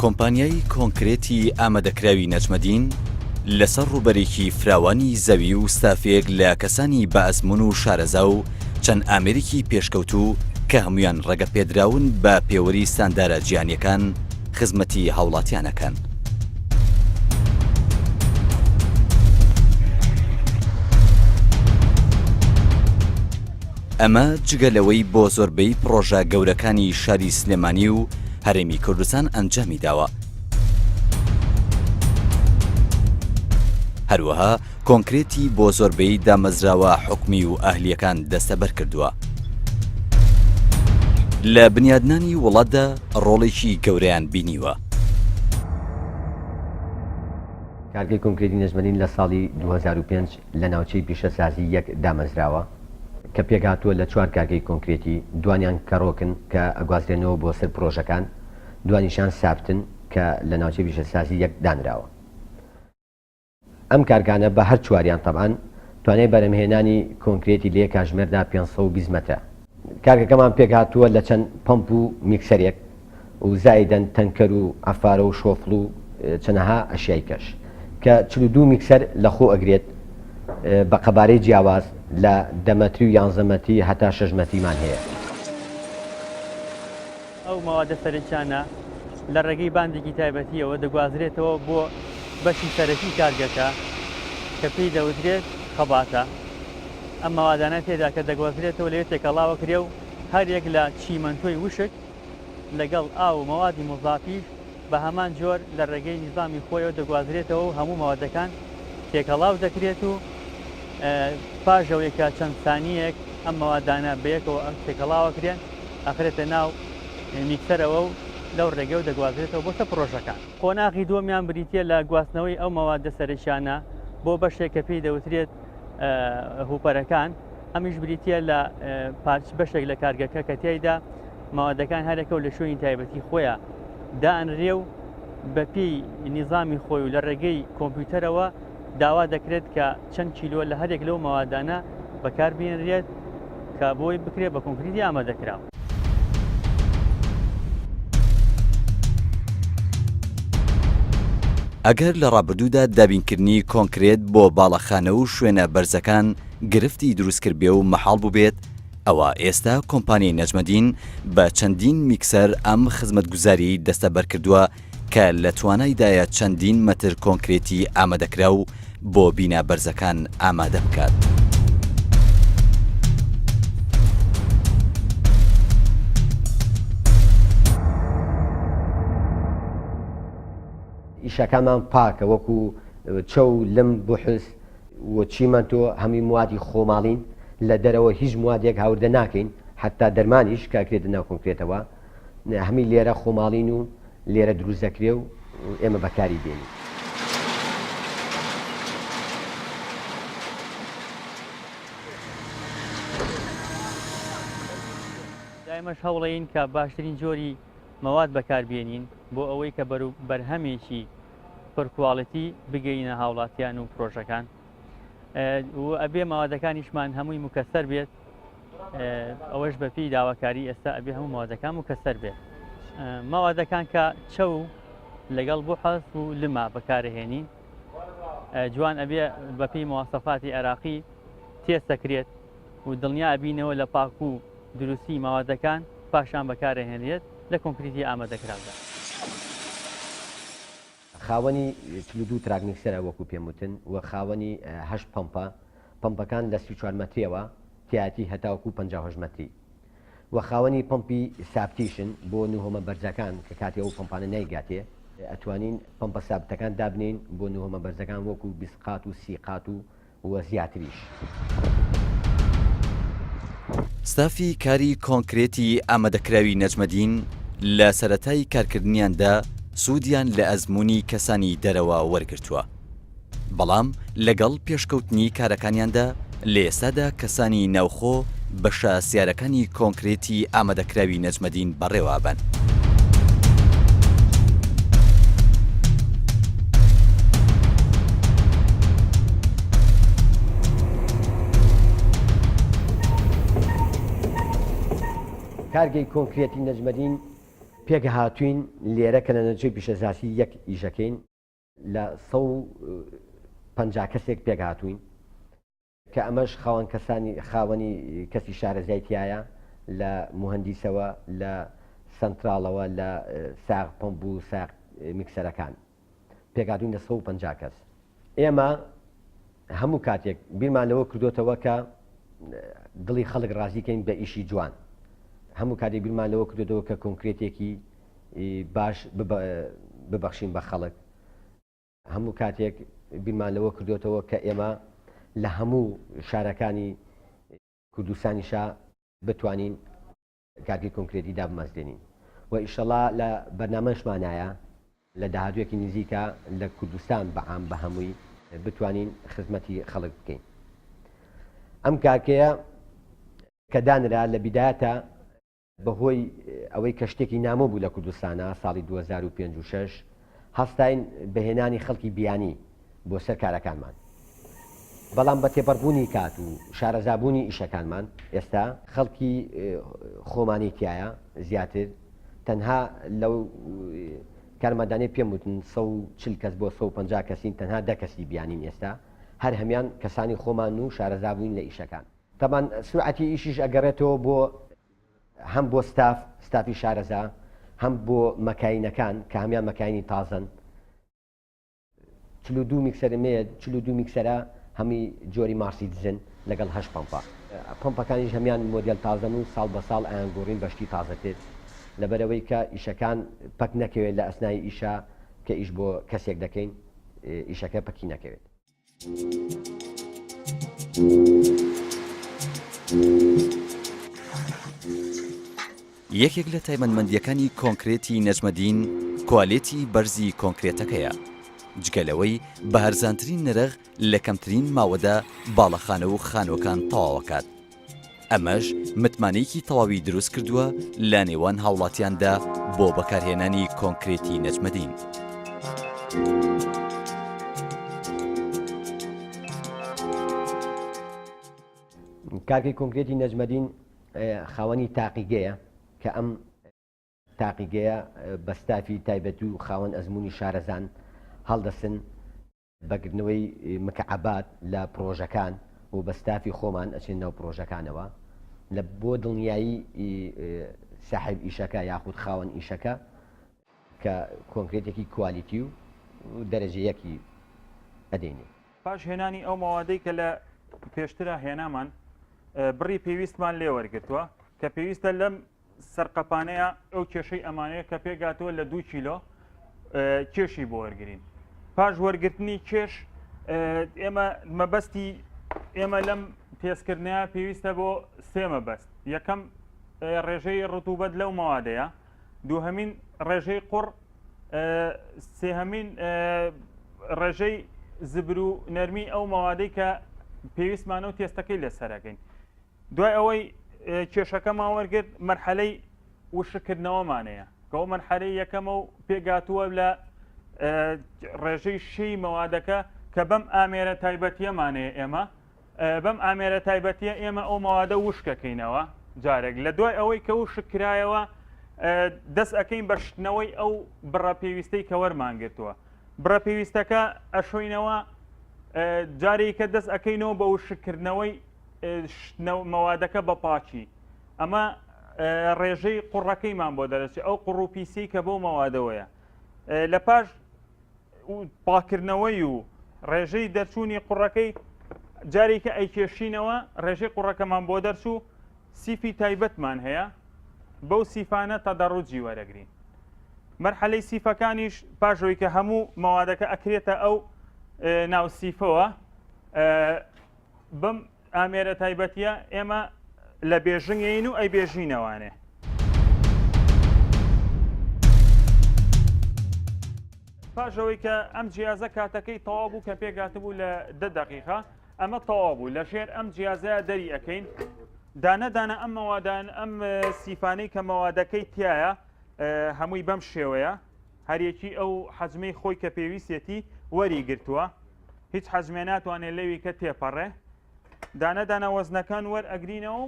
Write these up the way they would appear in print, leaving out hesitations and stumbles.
کۆمپانیای کۆنکرێتی ئامادەکراوی نەجمەدین لەسەر ڕووبەرێکی فراوانی زەوی و ستافێک لە کەسانی بەئەزموون و شارەزا و چەند ئامێرێکی پێشکەوتوو کە هەمویان ڕێگە پێدراون بە پێوەری ستاندارە جیهانیەکان خزمەتی هاوڵاتیانەکەن. ئەمە جگە لەوەی بۆ زۆربەی پرۆژە گەورەکانی شاری سلێمانی و هەرێمی کوردستان ئەنجامی داوە. هەروەها کۆنکرێتی بۆ زۆربەی دامەزراوە حکومی و ئەهلیەکان دەستەبەر کردووە. لە بنیادنانی وڵاتدا ڕۆڵێکی گەورەیان بینیوە. کارگەی کۆنکرێتی نەجمەدین لە ساڵی 2005 لە ناوچەی پیشەسازی یەک دامەزراوە کە پێکهاتووە لە 4 کارگەی کۆنکرێتی، دوانیان کەڕۆکن کە ئەگوازرێنەوە بۆ سەر پرۆژەکان، دوانیشان سابتن کە لە ناوچەی پیشەسازی یەک دانراوە. ئەم کارگانە بە هەر چواریان تەبعاً توانای بەرهەمهێنانی کۆنکرێتی لێ کاژمێردا 520 مەترە. کارگەکەمان پێکهاتووە لە چەند پەمپ و میکسەرێک و زایدەن تەنکەر و ئەفارە و شۆفڵ و چەنەها ئەشیای کەش کە 42 میکسەر لە خۆ ئەگرێت بە قەبارەی جیاواز لە 10 مەتری و 11 مەتری هەتا 6 مەتریمان هەیە. ئەو مەوادە سەرنجانە لە ڕێگەی باندێکی تایبەتیەوە دەگوازرێتەوە بۆ بەشی سەرەکی کارگەکە کە پێی دەوترێت خەباتە. ئەم مەوادانە تێدا کە دەگوازرێتەوە لەوێ تێکەڵاوە کرێ و هەر یەک لە چیمەنتۆی وشک لەگەڵ ئاو و مەوادی مضافیش بە هەمان جۆر لە ڕێگەی نیزامی خۆیەوە دەگوازرێتەوە و هەموو مەوادەکان تێکەڵاو دەکرێت و پاژەوەیەکە چەند ثانیەک ئەم مەوادانە بەیەکەوە تێکەڵاوە کرێن ئەخرێتە ناو میکسەرەوە و لەو ڕێگە و دەگوازرێتەوە بۆ سە پرۆژەکان. قۆناغی دووەمیان بریتە لە گواستنەوەی ئەو مەوادە سەرنجانە بۆ بەشێک کە پێی دەوترێت هوپەرەکان، ئەمیش بریتە لە بەشێک لە کارگەکە کە تیایدا مەوادەکان هەرێکە و لە شوێنی تایبەتی خۆیان دائەنرێ و بەپێی نیزامی خۆی و لە ڕێگەی کۆمپیوتەرەوە داوا دەکرێت کە چەند کیلۆ لە هەرێک لەو مەوادانە بەکاربێنرێت کە بۆی بکرێت بە کۆنکریتی ئامادەکراوە. ئەگەر لە ڕابردوودا دابینکردنی کۆنکرێت بۆ باڵەخانە و شوێنە بەرزەکان گرفتی دروستکرد بێ و مەحاڵ بوو بێت، ئەوە ئێستا کۆمپانیای نەجمەدین بە چەندین میکسەر ئەم خزمەتگوزاری دەستەبەر کردووە کە لە توانایدایە چەندین مەتر کۆنکرێتی ئامادەکرا و بۆ بینا بەرزەکان ئامادە بکات. ئیشەکانمان پاکە وەکو چەو لم بحس و چیمەنتۆ هەمی موادی خۆماڵین، لە دەرەوە هیچ موادێک هاوردە ناکەین، حتا دەرمانیش کاکرێتە ناو کۆنکرێتەوە هەمی لێرە خۆماڵین و لێرە دروست دەکرێ و ئێمە بەکاری دێنین. دایمەش هەوڵەین کە باشترین جۆری مەواد بەکاربێنین بۆ ئەوەی کە بەرهەمێکی پڕکواڵەتی بگەینە هاوڵاتیان و پرۆژەکان و ئەبێ مەوادەکانیشمان هەمووی مکەسەر بێت. ئەوەش بەپی داواکاری ئێستا ئەبێ هەموو مەوادەکان مکەسەر بێت. مەوادەکان کە چەو لەگەڵ بۆ حەز و لما بەکارهێنین جوان ئەبێ بەپی مواصفاتی عێراقی تێستەکرێت و دڵنیا ئەبینەوە لە پاک و دروستی مەوادەکان پاشان بەکارهێنرێت لە کۆنکریتی ئامادەکراودا. خاوەنی 42 تراک میکسەرە وەکو پێم وتن و خاوەنی 8 پەمپەکان لە 34 مەتریەوە تیاتی هەتاوەکو 58 مەتری و خاوەنی پمپی سابتیشن بۆ نوهۆمە بەرزەکان کە کاتی ئەو پمپانە نایگاتێ ئەتوانین پمپە سابتەکان دابنین بۆ نوهۆمە بەرزەکان وەکو 20 قات و 30 قات و زیاتریش. ستافی کاری کۆنکرێتی ئامادەکراوی نەجمەدین لە سەرەتای کارکردنیاندا سوودیان لە ئەزموونی کەسانی دەرەوە وەرگرتووە، بەڵام لەگەڵ پێشکەوتنی کارەکانیاندا لە ئێستادا کەسانی ناوخۆ بەشە سیارەکانی کۆنکرێتی ئامادەکراوی نەجمەدین بەڕێوابن. کارگەی کۆنکرێتی نەجمەدین پێک هاتوین لێرە کە لە نەجێ پیشەساسی یەک ئیشەکەین لە 150 کەسێک پێک هاتوین کە ئەمەش خاوەنی کەسی شارەزایتیایە لە مهندیسەوە لە سنتراڵەوە لە ساغ پۆمپ و ساغ میکسەرەکان پێکهاتوین لە 150 کەس. ئێمە هەموو کاتێک بیرمان لەوە کردوتەوە کە دڵی خەڵک ڕازیکەین بە ئیشی جوان. هەموو کاتێک بیرمان لەوە کردوتەوە کە کۆنکرێتێکی باش ببەخشین بە خەڵک. هەموو کاتێک بیرمان لەوە کردوتەوە کە ئێمە لە هەموو شارەکانی کوردستانیشا بتوانین کارگەی کۆنکرێتی دابمەزێنین و ئیشەڵا لە بەرنامەشمانایە لە داهاتوێکی نزیکە لە کوردستان بەعام بە هەمووی بتوانین خزمەتی خەڵک بکەین. ئەم کارکەیە کە دانرا لە بیدایەتە بەهۆی ئەوەی کە شتێکی نامۆ بوو لە کوردستانە ساڵی 2056 هەستاین بەهێنانی خەڵکی بیانی بۆ سەر کارەکانمان. بەڵام بە تێپەڕبوونی کات و شارەزابوونی ئیشەکانمان ئێستا خەڵکی خۆمانی تایە زیاتر تەنها لەو کارمەدانەی پێم وتن 140 کەس بۆ 150 کەسین تەنها 10 کەسی بیانین ئێستا هەر هەمان کەسانی خۆمان و شارەزابووین لە ئیشەکان. تەمان سورعەتی ئیشیش ئەگەڕێتەوە بۆ هەم بۆ ستافی شارەزا هەم بۆ مەکاینەکان کە هەمان مەکاینی تازن 42 میکسەرمەیە 42 میکسەرە هەمی جۆری مارسی دزن لەگەڵ 8 پەمپە. پەمپەکانیش هەمان مۆدیل تازن و ساڵ بە ساڵ ئایانگۆڕین بەشتی تازەتر لەبەرەوەی کە ئیشەکان پەک نەکەوێت لە ئەسنای ئیشە کە ئیش بۆ کەسێک دەکەین ئیشەکە پەکی نەکەوێت. یەکێک لە تایبەتمەندیەکانی کۆنکرێتی نەجمەدین کوالێتی بەرزی کۆنکرێتەکەیە جگەلەوەی بە هەرزانترین نرخ لە کەمترین ماوەدا باڵەخانە و خانۆکان تەواوەکات. ئەمەش متمانەیەکی تەواوی دروست کردووە لە نێوان هاوڵاتیاندا بۆ بەکارهێنانی کۆنکرێتی نەجمەدین. کارگەی کۆنکرێتی نەجمەدین خاوەنی تاقیگەیە کە ئەم تاقیگەیە بە ستافی تایبەت و خاوەن ئەزمموی شارەزان هەڵدەسن بەگرنەوەی مکعبات لە پرۆژەکان و بە ستافی خۆمان ئەچین ناو پرۆژەکانەوە لە بۆ دڵنیایی ساحب ئیشەکە یاخود خاوەن ئیشەکە کە کۆنکرێتێکی کوالیتی و دەرەجەیەکی ئەدەینێ. پاش هێنانی ئەو ماوادەی کە لە پێشترە هێنامان بڕی پێویستمان لێ وەرگرتووە کە پێویستە لەم سەرقەپانەیە ئەو کێشەی ئەمانەیە کە پێگاتەوە لە 2 کیلۆ کێشی بۆ وەرگرین. پاش وەرگرتنی کێش ئێمە مەبەستی ئێمە لەم تێزکردنەیە پێویستە بۆ 3 مەبەست. یەکەم ڕێژەی ڕتوبەت لەو ماوادەیە، دووهەمین ڕێژەی قوڕ، سێهەمین ڕێژەی زبر و نەرمی ئەو ماوادەی کە پێویستمانە و تێستەکەی لەسەرەکەین. دوای ئەوەی کێشەکەمان وەرگرت مەرحەلەی وشکردنەوەمانەیە کە ئەو مەرحەلەی یەکەمە و پێگاتووە لە ڕێژەی شەی مەوادەکە کە بەم ئامێرە تایبەتیەمانەیە ئێمە بەم ئامێرە تایبەتیە ئێمە ئەو مەوادە وشکەکەینەوە جارێک لە دوای ئەوەی کە وشکرایەوە دەست ئەەکەین بە شتنەوەی ئەو بڕە پێویستەی کە وەرمانگرتووە. بڕە پێویستەکە ئەشۆینەوە جارێک کە دەست ئەەکەینەوە بە وشکردنەوەی مەوادەکە بە پاچی. ئەمە ڕێژەی قوڕەکەیمان بۆ دەرەچێت ئەو قوڕوپیسی کە بۆ مەوادەوەیە. لە پاش پاکردنەوەی و ڕێژەی دەرچوونی قوڕەکەی جارێکە ئەیکێشینەوە ڕێژەی قوڕەکەمان بۆ دەرچوو سیفی تایبەتمان هەیە بەو سیفانە تەدەڕوجی وەرەگرین. مەرحەلەی سیفەکانیش پاشەوەی کە هەموو مەوادەکە ئەکرێتە ئەو ناوسیفەوە بەم ئامێرە تایبەتیە ئێمە لە بێژنگین و ئەی بێژینەوانێ. پاشەوەی کە ئەم جیازە کاتەکەی تەواو بوو کە پێگاتبوو لە 10 دقیقە ئەمە تەواو بوو لە ژێر ئەم جیازەیە دەری ئەەکەین دانەدانە ئەم مەوادان ئەم سیفانەی کە مەوادەکەی تایە هەمووی بەم شێوەیە هەریەکی ئەو حەجمەی خۆی کە پێویستێتی وەری گرتووە هیچ حەجمێ ناتوانێت لەوی کە تێپەڕێ دانەدانە وەزنەکان وەرئەگرینەوە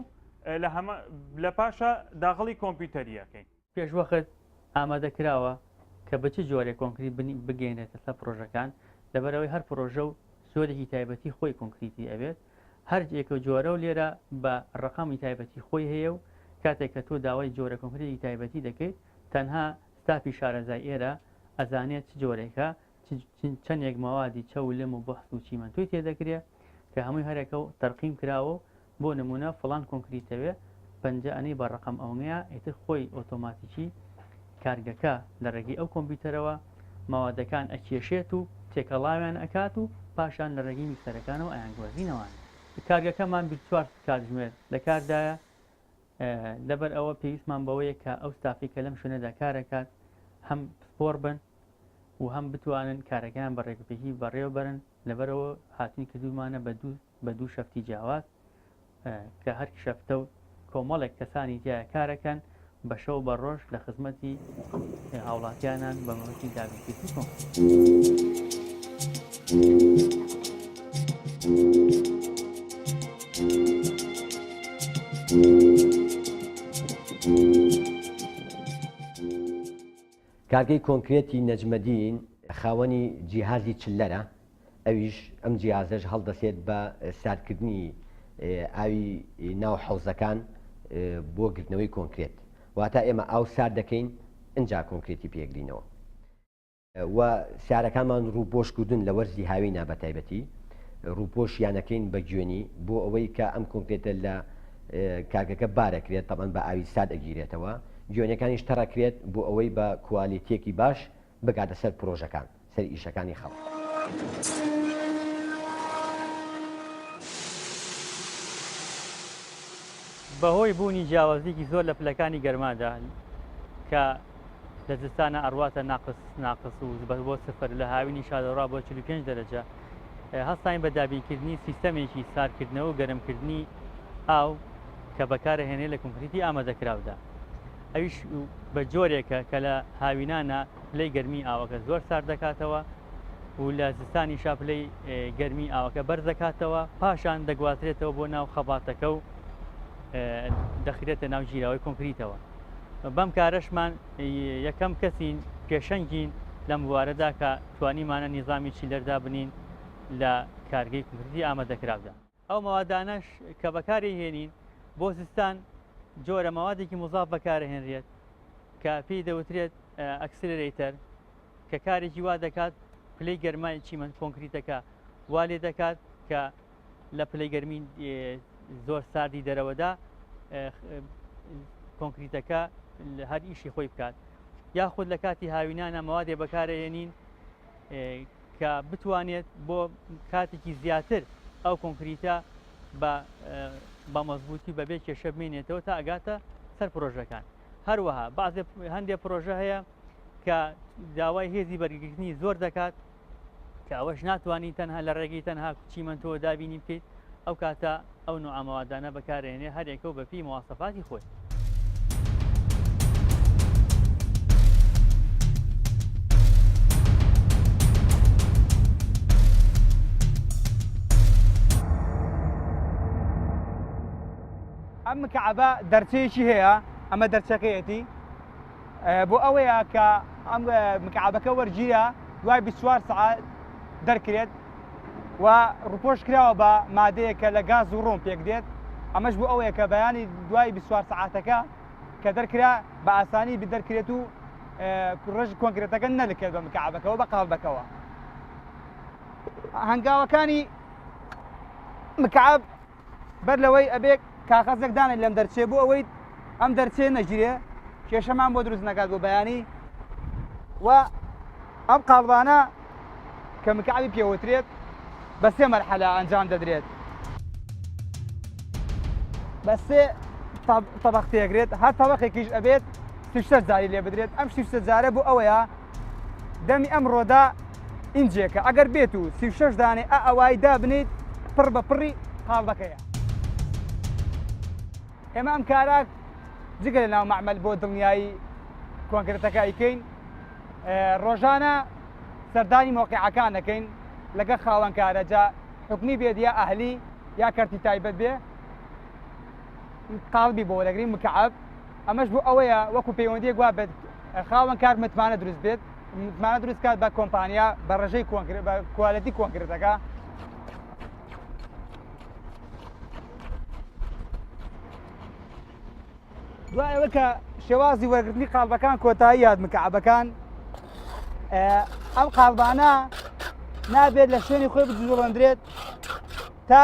لە پاشە داغڵی کۆمپیوتەریەکەین. پێشوەخت ئامادەکراوە کە بە چ جۆرێک کۆنکریت بگەێنێتە سەر پرۆژەکان لەبەرەوەی هەر پرۆژە و زۆرێکی تایبەتی خۆی کۆنکریتی ئەبێت هەر جێکە جۆرە و لێرە بە ڕقەمی تایبەتی خۆی هەیە و کاتێک کە تۆ داوای جۆرە کۆنکریتی تایبەتی دەکەیت تەنها ستافی شارەزای ئێرە ئەزانێت چ جۆرێکە چەندێک مەوادی چە و لێم و بەحث و چیمەنتوی تێدەکرێت کە هەمووی هەرێکە و تەرقیم کراوە بۆ نمونە فڵان کۆنکریتەوێ پەنجە ئەنەی بە ڕقم ئەوەیە ئیتر خۆی ئۆتۆماتیکی کارگەکە لە ڕێگەی ئەو کۆمپیوتەرەوە ماوادەکان ئەکێشێت و تێکەڵاویان ئەکات و پاشان لە ڕێگەی میکسەرەکانەوە ئەیانگوازینەوان کارگەکەمان 24 کاتژمێر لە کاردایە لەبەر ئەوە پێویستمان بەوەیە کە ئەو ستافی کە لەم شوێنەدا کارەکات هەم سپۆر بن و هەم بتوانن کارەکەیان بە ڕێگەپێکی بەڕێوە بەرن لەبەرەوە هاتنی کردومانە بە دوو شەفتی جیاواز کە هەر شەفتە و کۆمەڵێک کەسانی تایە کارەکەن بە شەو بە ڕۆژ لە خزمەتی هاوڵاتیانان بە مەوەکی دابینکردنی کۆن. کارگەی کۆنکرێتی نەجمەدین خاوەنی جیهازی چلەرە ئەویش ئەم جیهازەش هەڵدەسێت بە ساردکردنی ئاوی ناو حەوزەکان بۆ گرتنەوەی کۆنکرێت واتە ئێمە ئاو سارد دەکەین ئەنجا کۆنکرێتی پێگرینەوە و سارەکانمان ڕووپۆشکردن لە وەرزی هاوی نابەتایبەتی ڕووپۆشیانەکەین بە گوێنی بۆ ئەوەی کە ئەم کۆنکرێتە لە کارگەکە بارەکرێت تەمان بە ئاوی سارد ئەگیرێتەوە گوێنەکانیش تەڕەکرێت بۆ ئەوەی بە کوالیتیەکی باش بگاتە سەر پرۆژەکان سەر ئیشەکانی خەڵک. بەهۆی بوونی جیاوازیکی زۆر لە پلەکانی گەرمادا کە لە زستانە ئەڕواتە ناقص و بۆ سفر لە هاوینی شادەڕا بۆ 45 دەرەجە هەستاین بە دابینکردنی سیستەمێکی ساردکردنەوە و گەرمکردنی ئاو کە بەکارەهێنێت لە کۆنکریتی ئامادەکراودا ئەویش بە جۆرێکە کە لە هاوینانە پلەی گەرمی ئاوەکە زۆر سارد دەکاتەوە و لە زستانی شاپلەی گەرمی ئاوەکە بەرز دەکاتەوە پاشان دەگواترێتەوە بۆ ناو خەباتەکە و دەخرێتە ناو ژیراوەی کۆنکریتەوە بەم کارەشمان یەکەم کەسین پێشەنگین لەم بوارەدا کە توانیمانە نیظامی چیلەردا بنین لە کارگەی کۆنکریتی ئامادەکراودا ئەو مەوادانەش کە بەکاری هێنین بۆ زستان جۆرە مەوادێکی مضاف بەکارهێنرێت کە پێی دەوترێت ئەکسلرێتەر کە کارێکی وا دەکات پلەی گەرمای چیمەند کۆنکریتەکە وا لێ دەکات کە لە پلەی گەرمی زۆر ساردی دەرەوەدا کۆنکریتەکە هەر ئیشی خۆی بکات یاخود لە کاتی هاوینانە مەوادێ بەکارهێنین کە بتوانێت بۆ کاتێکی زیاتر ئەو کۆنکریتە بە مەزبوطی بەبێ کێشە بمێنێتەوە تا ئەگاتە سەر پرۆژەکان هەروەها هەندێک پرۆژە هەیە کە داوای هێزی بەرگرتنی زۆر دەکات کە ئەوەش ناتوانین تەنها لە ڕێگەی تەنها چیمەنتەوە دابینی بکەیت ئەو کاتە ئەو نوع ئامەوادانە بەکارهێنێ هەرێکە و بەپی مواصفاتی خۆی. ئەم مکعبە دەرچەیەکی هەیە ئەمە دەرچەکەیەتی بۆ ئەوەیە کە ئەم مکعبەکە وەرگیرە دوای 24 ساعت دەرکرێت و ڕووپۆش کراوە بە مادەیەکە لە گاز و ڕۆم پێک دێت ئەمەش بۆ ئەوەیە کە بەیانی دوای 24 ساعتەکە کە دەرکرا بە ئاسانی بدەرکرێت و ڕژ کۆنکرێتەکە نەلکێت بە مکعبەکەەوە بە قاڵبەکەوە هەنگاوەکانی مکعب بەر لەوەی ئەبێت کاغەزێکدانێ لەم دەرچێ بۆ ئەوەی ئەم دەرچێ نەگیرێ کێشەمان بۆ دروست نەکات بۆ بەیانی و ئەم قاڵبانە کە مکعبی پێوترێت بە سێ مەرحەلە ئەنجام دەدرێت بە سێ تەبەق تێگرێت هەر تەبەقێکیش ئەبێت 36 جاری لێ بدرێت ئەم 36 جارە بۆ ئەوەیە دەمی ئەم ڕۆدا ئینجێکە ئەگەر بێت و 36 دانێ ئەوای دابنیت پڕ بە پڕی قاڵبەکەیە ئێمە ئەم کارە جگە لە ناو مەعمەل بۆ دڵنیایی کۆنکرێتەکە ئەیکەین ڕۆژانە سەردانی مۆقیعەکان دەکەین لەگەڵ خاوەن کارە جا حکمی بێت یا ئەهلی یا کەرتی تایبەت بێ قاڵبی بۆ وەرەگرین مکعب ئەمەش بۆ ئەوەیە وەکو پەیوەندیەک وا بێت خاوەن کار متمانە دروست بێت متمانە دروست کات بە کۆمپانیا بە ڕێژەی بە کوالەتی کۆنکرێتەکە دوای ئەوە کە شێوازی وەرگرتنی قاڵبەکان کۆتایی یاد مکعبەکان ئەم قاڵبانە نابێت لە شوێنی خۆی بجوڵەندرێت تا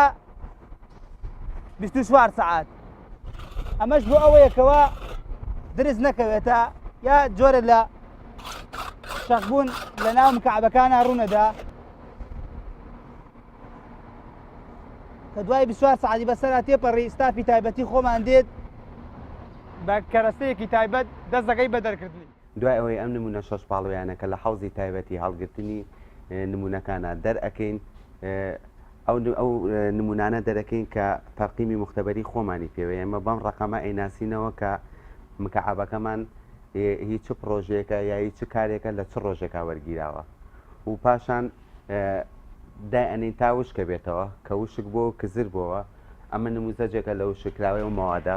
24 ساعات ئەمەش بۆ ئەوەیەکەوە درست نەکەوێتە یا جۆرە لە شەقبوون لە ناو مکعبەکانە ڕوونەدا کە دوای 24 ساعتی بەسەرا تێپەڕی ستافی تایبەتی خۆمان دێت بە کەرەستەیەکی تایبەت دەست دەکەی بە دەرکردنی دوای ئەوەی ئەم نمونە شەش پاڵویانە کە لە حەوزی تایبەتی هەڵگرتنی نمونونەکانە دەرئەکەین ئەو نمونانە دەرەکەین کە تەرقیمی مختبەری خۆمانی پێوە ئێمە بەم ڕقەمە ئەیناسینەوە کە مکعبەکەمان هیچ چ پرۆژێکە یا هیچ چ کارێکە لە چ ڕۆژێکا وەرگیراوە و پاشان دای ئەنین تا وشکە بێتەوە کە وشک بۆ کزر بووە ئەمە نموزەجێکە لە وشکراوی و مەوادە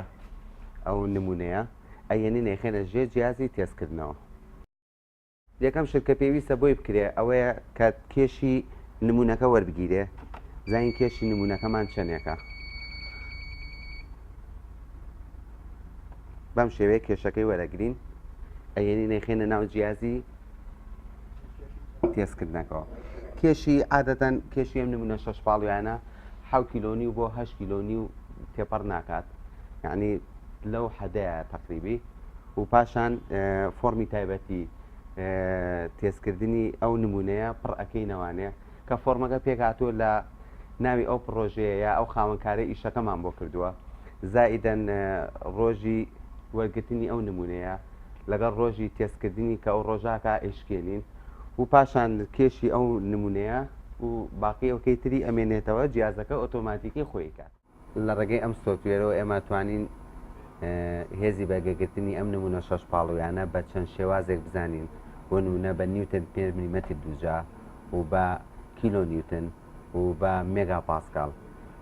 ئەو نمونەیە ئەیەنی نەیخێنە ژێ جیازی تێزکردنەوە یەکەم شتکە پێویستە بۆی بکرێ ئەوەیە کە کێشی نمونونەکە وەربگیرێ زین کێشی نمونونەکەمان چەندێکە بەم شێوەیە کێشەکەی وەرەگرین ئەیەنی نەیخێنە ناو جیازی تێزکردنەکەەوە کێشی عادەتەن کێشی ئەم نمونە شەش پاڵویانە 7 کیلۆنی و بۆ 8 کیلۆنی و تێپەڕ ناکات یعنی لەو حەدەیە تەقریبی و پاشان فۆرمی تایبەتی تێزکردنی ئەو نمونەیە پڕ ئەەکەینەوانێ کە فۆرمەکە پێکاتوە لە ناوی ئەو پرۆژەیە یا ئەو خاوەنکارە ئیشەکەمان بۆ کردووە زائیدەن ڕۆژی وەرگرتنی ئەو نمونەیە لەگەڵ ڕۆژی تێزکردنی کە ئەو ڕۆژاکە ئیشکێنین و پاشان کێشی ئەو نمونەیە و باقی ئەوکەی تری ئەمێنێتەوە جیازەکە ئۆتۆماتیکی خۆی کات لە ڕێگەی ئەم سۆفتوێرەوە ئێمە توانین هێزی بەگەگرتنی ئەم نمونە شەش پاڵویانە بە چەند شێوازێک بزانین بۆ نمونە بە نیوتن 5 میلیمەتر دووجا و بە کیلۆ نیوتن و بە مێگا پاسکال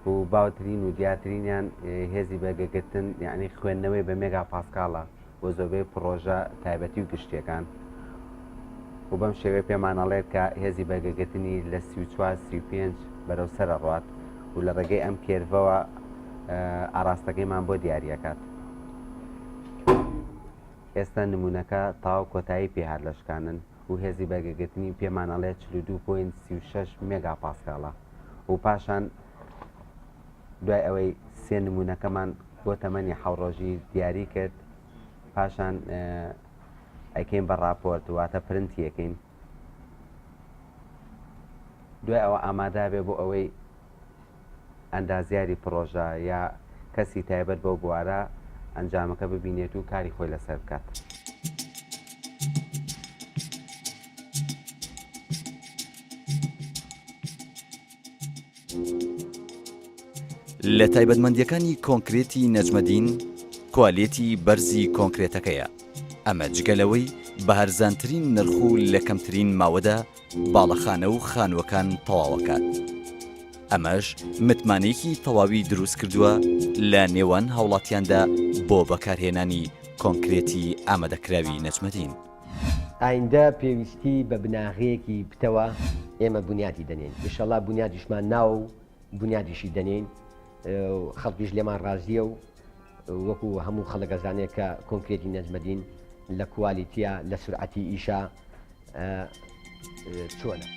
و باوترین و دیاترینیان هێزی بەگەگرتن یعنی خوێندنەوەی بە مێگا پاسکاڵە بۆ زۆربەی پرۆژە تایبەتی و گشتیەکان و بەم شێوەیە پێمانەڵێت کە هێزی بەگەگرتنی لە 34-35 بەرەو سەرە ڕات و لە ڕێگەی ئەم کێرڤەوە ئاراستەکەیمان بۆ دیاریەکات ئێستا نمونونەکە تاو کۆتایی پێهات لە شکانن و هێزی بەگەگرتنی پێمانەڵێت 42.36 مێگا پاسکاڵە و پاشان دوای ئەوەی سێ نمونونەکەمان بۆ تەمەنی حەوڕۆژی دیاری کرد پاشان ئەکەین بە راپۆرت واتە پرنتیەکەین دوای ئەوە ئامادا بێ بۆ ئەوەی ئەندازیاری پرۆژە یا کەسی تایبەت بەو بوارە ئەنجامەکە ببینێت و کاری خۆی لەسەر بکات. لە تایبەتمەندیەکانی کۆنکرێتی نەجمەدین کوالێتی بەرزی کۆنکرێتەکەیە ئەمە جگەلەوەی بە هەرزانترین نرخ و لە کەمترین ماوەدا باڵەخانە و خانووەکان تەواوەکات ئەمەش متمانەیەکی تەواوی دروست کردووە لە نێوان هاوڵاتیاندا بۆ بەکارهێنانی کۆنکرێتی ئامادەکراوی نەجمەدین ئایندە پێویستی بە بناغەیەکی بتەوە ئێمە بنیادی دەنێن ئینشەڵا بنیادیشمان ناو و بنیادیشی دەنێن خەڵکیش لێمان ڕازیە و وەکو هەموو خەڵەگەزانێک کە کۆنکرێتی نەجمەدین لە کوالیتیە لە سورعەتی ئیشە چۆنە.